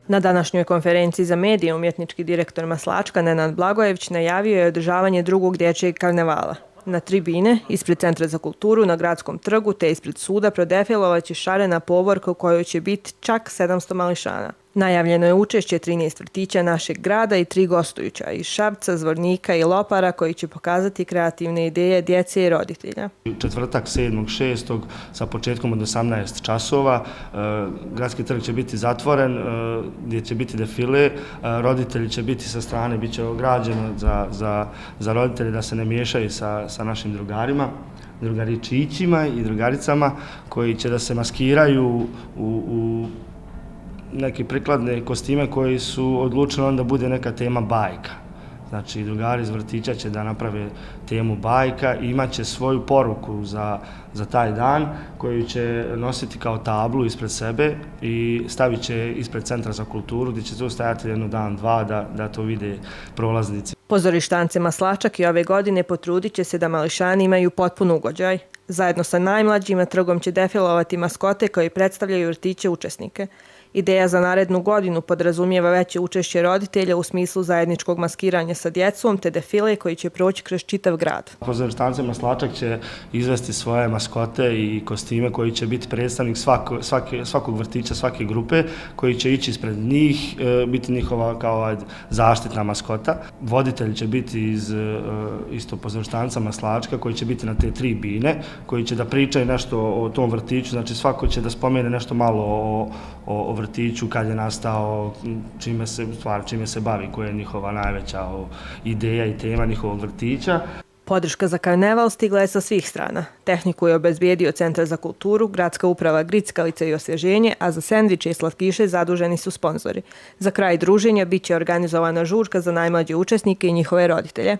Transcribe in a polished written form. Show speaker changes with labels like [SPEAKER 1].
[SPEAKER 1] Na današnjoj konferenciji za medije umjetnički direktor Maslačka Nenad Blagojević najavio je održavanje drugog dječjeg karnevala. Na tribine, ispred Centra za kulturu na Gradskom trgu te ispred suda prodefilovaće šarena povorka u kojoj će biti čak 700 mališana. Najavljeno je učešće 13 vrtića našeg grada i 3 gostujuća iz Šapca, Zvornika i Lopara koji će pokazati kreativne ideje djece i roditelja.
[SPEAKER 2] Četvrtak 7.6. sa početkom od 18 časova. Gradski trg će biti zatvoren, gdje će biti defile. Roditelji će biti sa strane, bit će ograđeno za roditelje da se ne miješaju sa našim drugarima, drugaričićima i drugaricama koji će da se maskiraju u neke prikladne kostime koji su odlučili onda bude neka tema bajka. Znači, drugari iz vrtića će da naprave temu bajka i imat će svoju poruku za taj dan koju će nositi kao tablu ispred sebe i stavit će ispred Centra za kulturu gdje će to stajati jedno dan, dva da to vide prolaznici.
[SPEAKER 1] Pozorištance Maslačak i ove godine potrudit će se da mališani imaju potpun ugođaj. Zajedno sa najmlađima trgom će defilovati maskote koji predstavljaju vrtiće učesnike. Ideja za narednu godinu podrazumijeva veće učešće roditelja u smislu zajedničkog maskiranja sa djecom te defile koji će proći kroz čitav grad.
[SPEAKER 2] Pozorištance Maslačak će izvesti svoje maskote i kostime koji će biti predstavnik svakog vrtića, svake grupe, koji će ići ispred njih, biti njihova kao zaštitna maskota. Voditelj će biti iz isto pozorištanca Maslačka koji će biti na te 3 bine, koji će da pričaju nešto o tom vrtiću, znači svako će da spomene nešto malo o vrtiću, kad je nastao, čime se bavi, koja je njihova najveća ideja i tema njihovog vrtića.
[SPEAKER 1] Podrška za karneval stigla je sa svih strana. Tehniku je obezbijedio Centar za kulturu, Gradska uprava Grickalica i osvježenje, a za sendviče i slatkiše zaduženi su sponzori. Za kraj druženja bit će organizovana žurka za najmlađe učesnike i njihove roditelje.